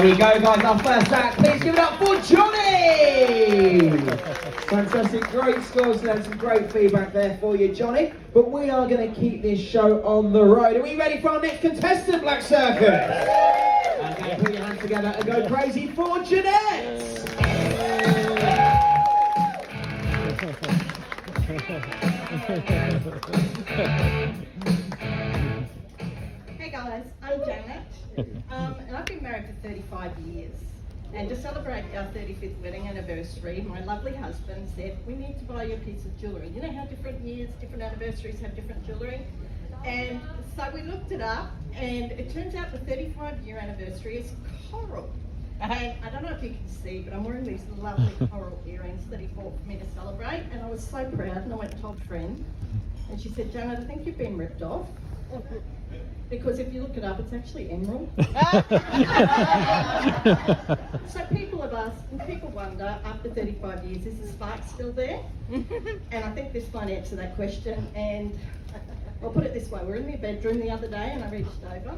There we go, guys, our first act. Please give it up for Johnny! Fantastic, great scores and some great feedback there for you, Johnny. But we are going to keep this show on the road. Are we ready for our next contestant, Black Circus? Okay, put your hands together and go crazy for Jeanette! Hey guys, I'm Janet, and I've been married for 35 years. And to celebrate our 35th wedding anniversary, my lovely husband said, we need to buy you a piece of jewellery. You know how different years, different anniversaries have different jewellery? And so we looked it up, and it turns out the 35-year anniversary is coral. And I don't know if you can see, but I'm wearing these lovely coral earrings that he bought for me to celebrate, and I was so proud, and I went and told a friend, and she said, Janet, I think you've been ripped off. Because if you look it up, it's actually emerald. So people have asked, and people wonder, after 35 years, is the spark still there? And I think this might answer that question. And I'll put it this way, we were in the bedroom the other day and I reached over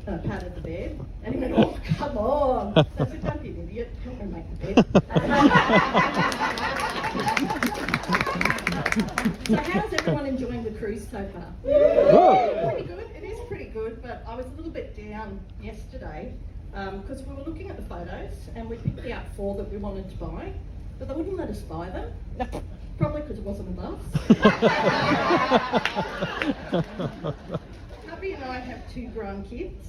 and I patted the bed and he went, oh, come on. So I said, don't be an idiot, help me make the bed. So how's everyone enjoying the cruise so far? Pretty good. It is pretty good, but I was a little bit down yesterday because we were looking at the photos and we picked out 4 that we wanted to buy, but they wouldn't let us buy them. Probably because it wasn't a bus. Hubby and I have 2 grown kids,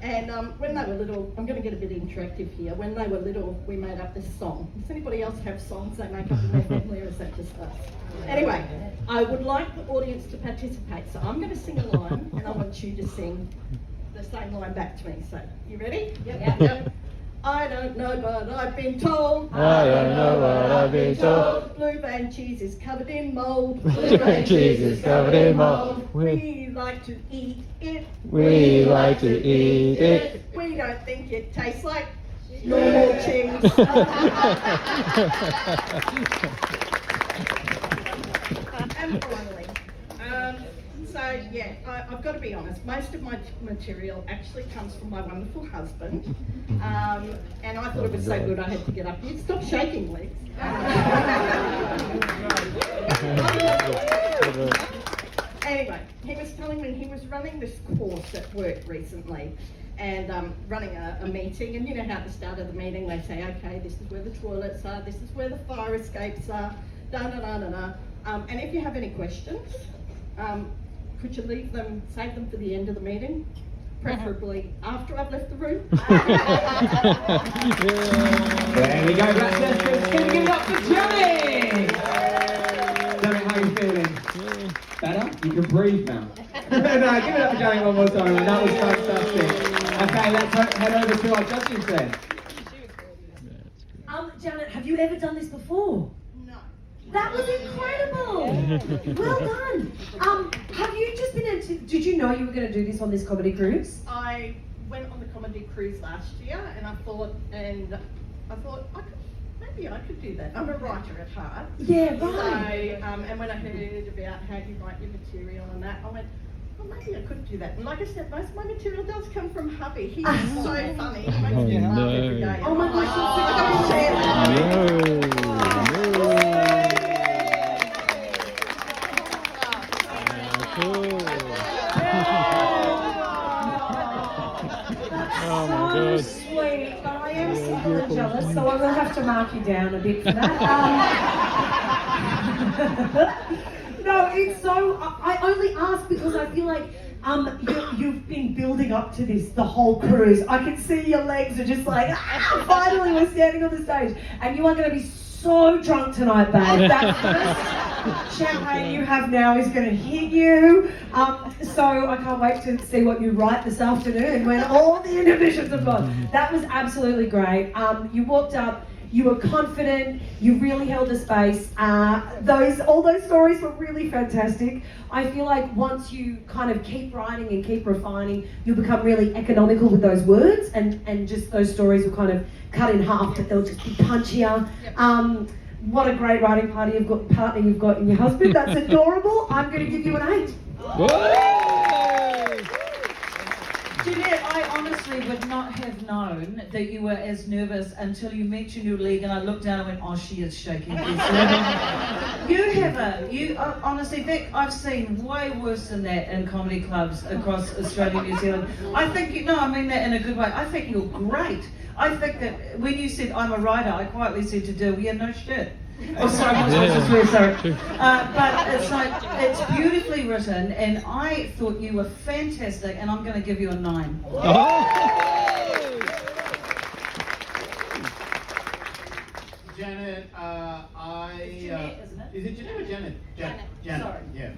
and when they were little, I'm going to get a bit interactive here. When they were little, we made up this song. Does anybody else have songs they make up in their family, or is that just us? Anyway, I would like the audience to participate, so I'm going to sing a line, and I want you to sing the same line back to me. So, you ready? Yep. I don't know, but I've been told. I don't know what I've been told. Blue vein cheese is covered in mold. Blue vein cheese is covered in mold. We like to eat it. We like to eat it. We don't think it tastes like normal cheese. And finally, so yeah, I've got to be honest, most of my material actually comes from my wonderful husband, and I thought it was so good I had to get up here. Stop shaking, Lex. Anyway, he was telling me he was running this course at work recently, and running a meeting, and you know how at the start of the meeting they say, okay, this is where the toilets are, this is where the fire escapes are, and if you have any questions, could you save them for the end of the meeting? Preferably after I've left the room. There we go, Black Circus. Can we give it up for Johnny? Johnny, how are you feeling? Better? You can breathe now. No, give it up for Johnny one more time. That was fantastic. Okay, let's head over to our judging then. Janet, have you ever done this before? No. That was incredible! Well done! Have you just been did you know you were going to do this on this comedy cruise? I went on the comedy cruise last year, and I thought maybe I could do that. I'm a writer at heart. Yeah, right. So, and when I heard about how you write your material and that, I went, well, maybe I could do that. And like I said, most of my material does come from hubby. He's so funny. He makes me laugh every day. Oh my gosh, Oh my God. Sweet, but I am super jealous, so I will have to mark you down a bit for that. No, it's so. I only ask because I feel like you've been building up to this the whole cruise. I can see your legs are just like, finally we're standing on the stage, and you are going to be so drunk tonight, babe. That first champagne you have now is going to hit you. So I can't wait to see what you write this afternoon when all the inhibitions are gone. That was absolutely great. You walked up. You were confident, you really held the space. All those stories were really fantastic. I feel like once you kind of keep writing and keep refining, you'll become really economical with those words, and just those stories will kind of cut in half, but they'll just be punchier. What a great writing partner you've got in your husband. That's adorable. I'm going to give you an 8. Jeanette, I honestly would not have known that you were as nervous until you mentioned your leg and I looked down and went, oh, she is shaking. Honestly, Vic, I've seen way worse than that in comedy clubs across Australia and New Zealand. I think, I mean that in a good way. I think you're great. I think that when you said, I'm a writer, I quietly said to Dill, yeah, no shit. Oh, sorry, I'm not supposed to swear, sorry. But it's like, it's beautifully written, and I thought you were fantastic, and I'm going to give you a 9. Janet, Jeanette, isn't it? Is it Janet or Janet? Janet. Sorry. Yeah.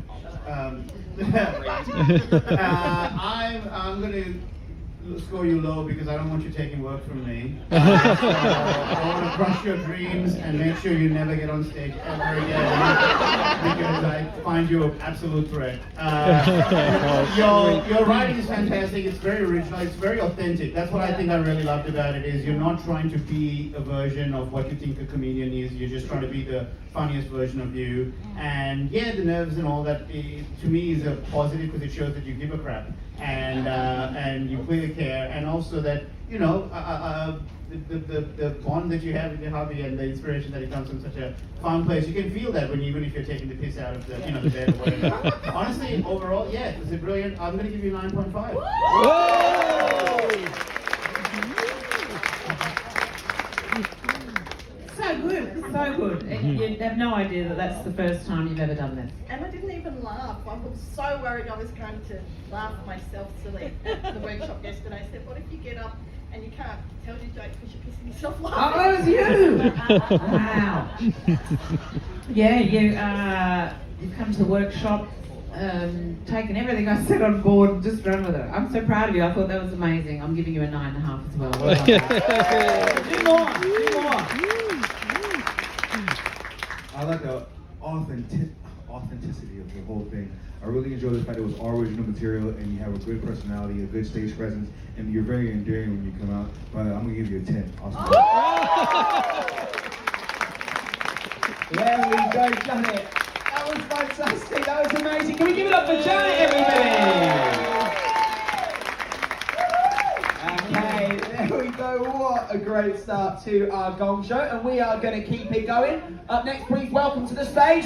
I'm going to score you low because I don't want you taking work from me. I want to crush your dreams and make sure you never get on stage ever again because I find you an absolute threat. Your writing is fantastic. It's very original. It's very authentic. That's what I think I really loved about it. Is you're not trying to be a version of what you think a comedian is. You're just trying to be the funniest version of you. And yeah, the nerves and all that to me is a positive because it shows that you give a crap and you clearly care, and also that the bond that you have with your hubby and the inspiration that it comes from such a fun place. You can feel that even if you're taking the piss out of the the bed or whatever. Honestly, overall, yeah, it was a brilliant. I'm going to give you 9.5. So good. You have no idea that that's the first time you've ever done this. And I didn't even laugh. I was so worried I was going to laugh myself silly at the workshop yesterday. I said, what if you get up and you can't tell your jokes because you're pissing yourself laughing? Oh, it was you! Wow. Yeah, you've come to the workshop, taken everything I said on board and just run with it. I'm so proud of you. I thought that was amazing. I'm giving you a 9.5 as well. Well done. Do more. I like the authenticity of the whole thing. I really enjoy the fact that it was all original material and you have a good personality, a good stage presence, and you're very endearing when you come out. But I'm gonna give you a 10. Awesome. There we go, Janet. That was fantastic. That was amazing. Can we give it up for Janet, everybody? Okay, there we go. What a great start to our gong show, and we are going to keep it going. Up next, please welcome to the stage.